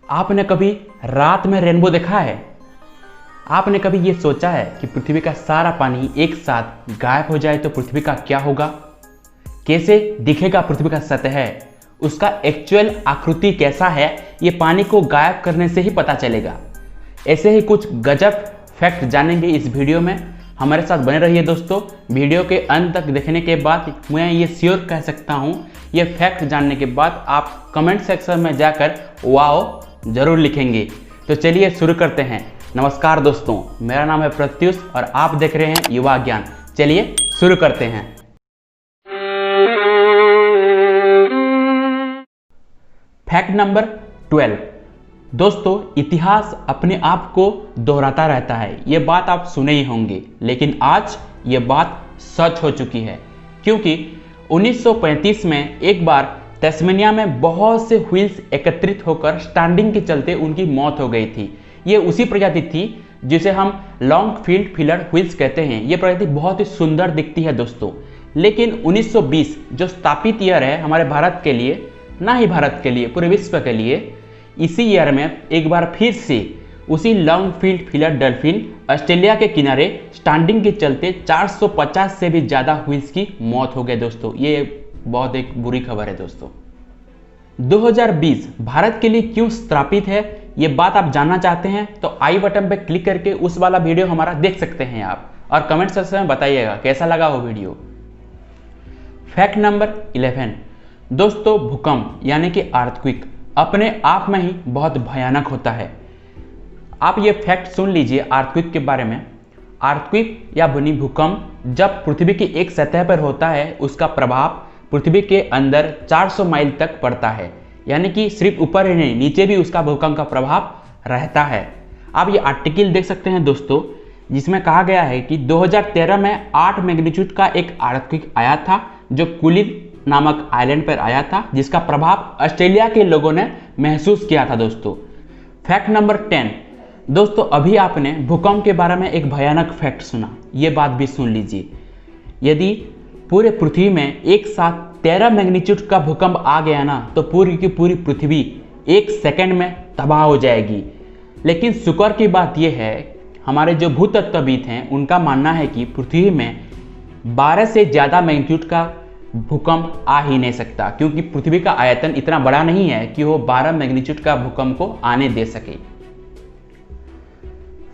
आपने कभी रात में रेनबो देखा है? आपने कभी ये सोचा है कि पृथ्वी का सारा पानी एक साथ गायब हो जाए तो पृथ्वी का क्या होगा? कैसे दिखेगा पृथ्वी का सतह? उसका एक्चुअल आकृति कैसा है, ये पानी को गायब करने से ही पता चलेगा। ऐसे ही कुछ गजब फैक्ट जानेंगे इस वीडियो में। हमारे साथ बने रहिए दोस्तों। वीडियो के अंत तक देखने के बाद मैं ये श्योर कह सकता हूँ, ये फैक्ट जानने के बाद आप कमेंट सेक्शन में जाकर वाओ जरूर लिखेंगे। तो चलिए शुरू करते हैं। नमस्कार दोस्तों, मेरा नाम है प्रत्युष और आप देख रहे हैं युवा ज्ञान। चलिए शुरू करते हैं। Fact number 12। दोस्तों, इतिहास अपने आप को दोहराता रहता है, ये बात आप सुने ही होंगे, लेकिन आज ये बात सच हो चुकी है। क्योंकि 1935 में एक बार तस्मेनिया में बहुत से व्हील्स एकत्रित होकर स्टैंडिंग के चलते उनकी मौत हो गई थी। ये उसी प्रजाति थी जिसे हम लॉन्ग फील्ड फिलर व्हील्स कहते हैं। ये प्रजाति बहुत ही सुंदर दिखती है दोस्तों। लेकिन 1920 जो स्थापित ईयर है हमारे भारत के लिए, ना ही भारत के लिए, पूरे विश्व के लिए, इसी ईयर में एक बार फिर से उसी long field filler dolphin Australia के किनारे स्टैंडिंग के चलते 450 से भी ज़्यादा व्हील्स की मौत हो गई दोस्तों। ये बहुत एक बुरी खबर है दोस्तों। 2020 भारत के लिए क्यों स्थापित है, ये बात आप जानना चाहते हैं तो आई बटन पर क्लिक करके उस वाला वीडियो हमारा देख सकते हैं आप, और कमेंट सेक्शन में बताइएगा कैसा लगा वो वीडियो। Fact number 11। दोस्तों, भूकंप यानी कि अर्थक्वेक अपने आप में ही बहुत भयानक होता है। आप ये फैक्ट सुन लीजिए अर्थक्वेक के बारे में। अर्थक्वेक या भूकंप जब पृथ्वी की एक सतह पर होता है, उसका प्रभाव पृथ्वी के अंदर 400 माइल तक पड़ता है। यानी कि सिर्फ ऊपर ही नहीं, नीचे भी उसका भूकंप का प्रभाव रहता है। आप ये आर्टिकल देख सकते हैं दोस्तों, जिसमें कहा गया है कि 2013 में 8 मैग्नीट्यूड का एक अर्थक्वेक आया था, जो कुलिन नामक आइलैंड पर आया था, जिसका प्रभाव ऑस्ट्रेलिया के लोगों ने महसूस किया था दोस्तों। Fact number 10। दोस्तों, अभी आपने भूकंप के बारे में एक भयानक फैक्ट सुना, ये बात भी सुन लीजिए। यदि पूरे पृथ्वी में एक साथ 13 मैग्नीट्यूड का भूकंप आ गया ना, तो पूरी की पूरी पृथ्वी एक सेकंड में तबाह हो जाएगी। लेकिन शुक्र की बात यह है, हमारे जो भूतत्वविद हैं उनका मानना है कि पृथ्वी में 12 से ज़्यादा मैग्नीट्यूड का भूकंप आ ही नहीं सकता, क्योंकि पृथ्वी का आयतन इतना बड़ा नहीं है कि वो 12 मैग्नीट्यूड का भूकंप को आने दे सके।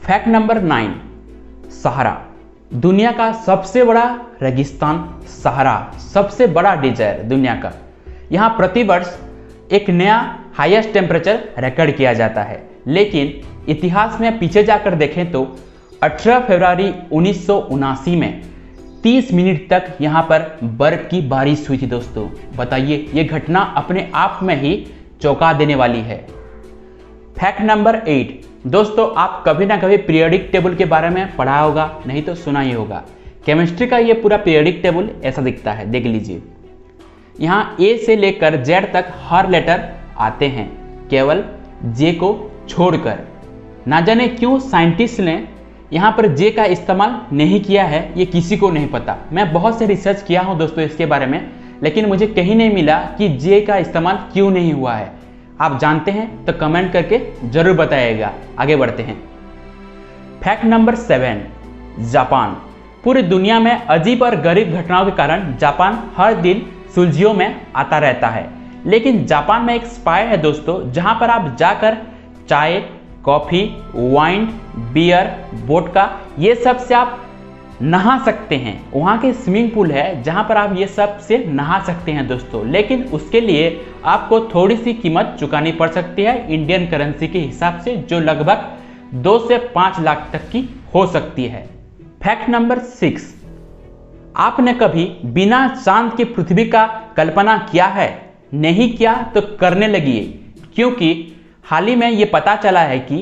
Fact number 9। सहारा, दुनिया का सबसे बड़ा रेगिस्तान सहारा, सबसे बड़ा डेजर्ट दुनिया का। यहाँ प्रतिवर्ष एक नया हाईएस्ट टेम्परेचर रिकॉर्ड किया जाता है। लेकिन इतिहास में पीछे जाकर देखें तो 18 फरवरी 1979 में 30 मिनट तक यहाँ पर बर्फ की बारिश हुई थी दोस्तों। बताइए, ये घटना अपने आप में ही चौंका देने वाली है। Fact number 8। दोस्तों, आप कभी ना कभी पीरियोडिक टेबल के बारे में पढ़ा होगा, नहीं तो सुना ही होगा। केमिस्ट्री का ये पूरा पीरियोडिक टेबल ऐसा दिखता है, देख लीजिए। यहाँ ए से लेकर जेड तक हर लेटर आते हैं, केवल जे को छोड़कर। ना जाने क्यों साइंटिस्ट ने यहाँ पर जे का इस्तेमाल नहीं किया है, ये किसी को नहीं पता। मैं बहुत से रिसर्च किया हूँ दोस्तों इसके बारे में, लेकिन मुझे कहीं नहीं मिला कि जे का इस्तेमाल क्यों नहीं हुआ है। आप जानते हैं तो कमेंट करके जरूर बताइएगा। आगे बढ़ते हैं। Fact number 7। जापान, पूरी दुनिया में अजीब और गरीब घटनाओं के कारण जापान हर दिन सुर्खियों में आता रहता है। लेकिन जापान में एक स्पा है दोस्तों, जहां पर आप जाकर चाय, कॉफ़ी, वाइन, बियर, वोडका, ये सब से आप नहा सकते हैं। वहाँ के स्विमिंग पूल है जहाँ पर आप ये सब से नहा सकते हैं दोस्तों। लेकिन उसके लिए आपको थोड़ी सी कीमत चुकानी पड़ सकती है इंडियन करेंसी के हिसाब से, जो लगभग 2 से 5 लाख तक की हो सकती है। Fact number 6। आपने कभी बिना चांद की पृथ्वी का कल्पना किया है? नहीं किया तो करने लगिए, क्योंकि हाल ही में ये पता चला है कि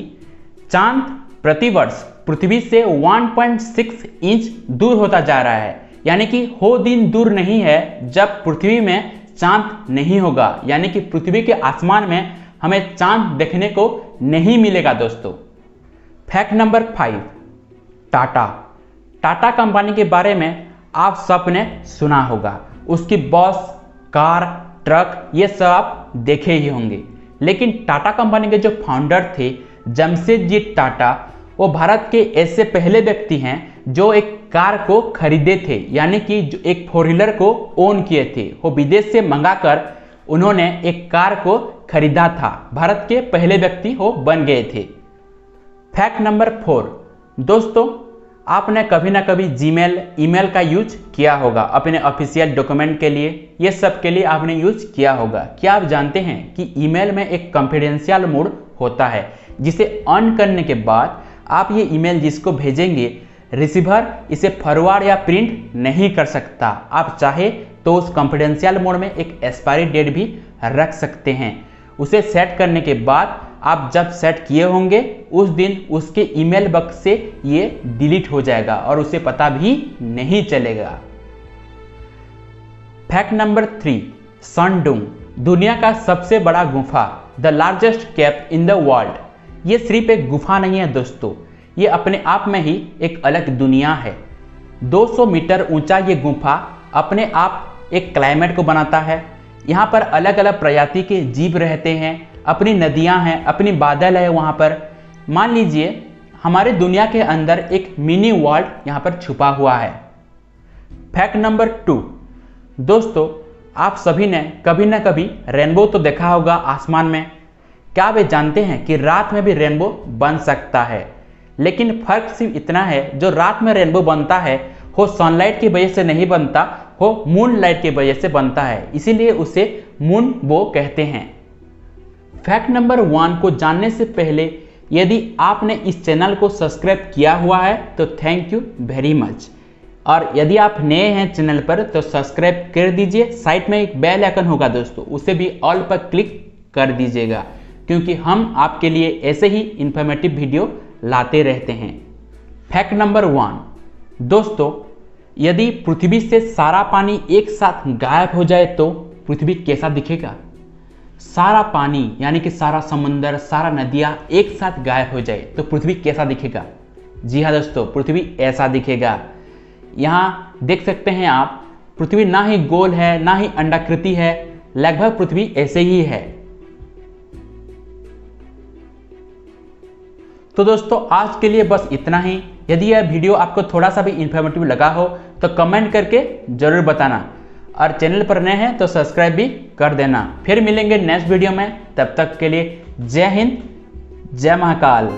चांद प्रतिवर्ष पृथ्वी से 1.6 इंच दूर होता जा रहा है। यानी कि वो दिन दूर नहीं है जब पृथ्वी में चांद नहीं होगा, यानी कि पृथ्वी के आसमान में हमें चांद देखने को नहीं मिलेगा दोस्तों। Fact number 5। टाटा कंपनी के बारे में आप सबने सुना होगा। उसकी बस, कार, ट्रक, ये सब आप देखे ही होंगे। लेकिन टाटा कंपनी के जो फाउंडर थे जमशेदजी टाटा, वो भारत के ऐसे पहले व्यक्ति हैं जो एक कार को खरीदे थे, यानी कि जो एक 4 व्हीलर को ओन किए थे। वो विदेश से मंगाकर उन्होंने एक कार को खरीदा था। भारत के पहले व्यक्ति वो बन गए थे। फैक्ट नंबर 4, दोस्तों आपने कभी ना कभी जीमेल, ईमेल का यूज किया होगा अपने ऑफिशियल डॉक्यूमेंट के लिए, ये सब के लिए आपने यूज किया होगा। क्या आप जानते हैं कि ईमेल में एक कॉन्फिडेंशियल मोड होता है, जिसे ऑन करने के बाद आप ये ईमेल जिसको भेजेंगे, रिसीवर इसे फॉरवर्ड या प्रिंट नहीं कर सकता। आप चाहे तो उस कॉन्फिडेंशियल मोड में एक एक्सपायरी डेट भी रख सकते हैं। उसे सेट करने के बाद आप जब सेट किए होंगे उस दिन उसके ईमेल बॉक्स से ये डिलीट हो जाएगा और उसे पता भी नहीं चलेगा। फैक्ट नंबर 3, संडुंग दुनिया का सबसे बड़ा गुफा, the largest cave in the world. ये सिर्फ एक गुफा नहीं है दोस्तों, ये अपने आप में ही एक अलग दुनिया है। 200 मीटर ऊंचा ये गुफा अपने आप एक क्लाइमेट को बनाता है। यहाँ पर अलग अलग प्रजाति के जीव रहते हैं, अपनी नदियाँ हैं, अपनी बादल है वहाँ पर। मान लीजिए हमारे दुनिया के अंदर एक मिनी वर्ल्ड यहाँ पर छुपा हुआ है। फैक्ट नंबर 2, दोस्तों आप सभी ने कभी ना कभी रेनबो तो देखा होगा आसमान में। क्या वे जानते हैं कि रात में भी रेनबो बन सकता है? लेकिन फर्क सिर्फ इतना है, जो रात में रेनबो बनता है वो सनलाइट की वजह से नहीं बनता, वो मून लाइट की वजह से बनता है, इसीलिए उसे मून बो कहते हैं। फैक्ट नंबर 1 को जानने से पहले यदि आपने इस चैनल को सब्सक्राइब किया हुआ है तो थैंक यू वेरी मच, और यदि आप नए हैं चैनल पर तो सब्सक्राइब कर दीजिए। साइड में एक बेल आइकन होगा दोस्तों, उसे भी ऑल पर क्लिक कर दीजिएगा, क्योंकि हम आपके लिए ऐसे ही इंफॉर्मेटिव वीडियो लाते रहते हैं। फैक्ट नंबर 1, दोस्तों यदि पृथ्वी से सारा पानी एक साथ गायब हो जाए तो पृथ्वी कैसा दिखेगा? सारा पानी यानी कि सारा समंदर, सारा नदियाँ एक साथ गायब हो जाए तो पृथ्वी कैसा दिखेगा? जी हाँ दोस्तों, पृथ्वी ऐसा दिखेगा। यहाँ देख सकते हैं आप, पृथ्वी ना ही गोल है ना ही अंडाकृति है, लगभग पृथ्वी ऐसे ही है। तो दोस्तों आज के लिए बस इतना ही। यदि यह वीडियो आपको थोड़ा सा भी इंफॉर्मेटिव लगा हो तो कमेंट करके जरूर बताना, और चैनल पर नए हैं तो सब्सक्राइब भी कर देना। फिर मिलेंगे नेक्स्ट वीडियो में, तब तक के लिए जय हिंद, जय महाकाल।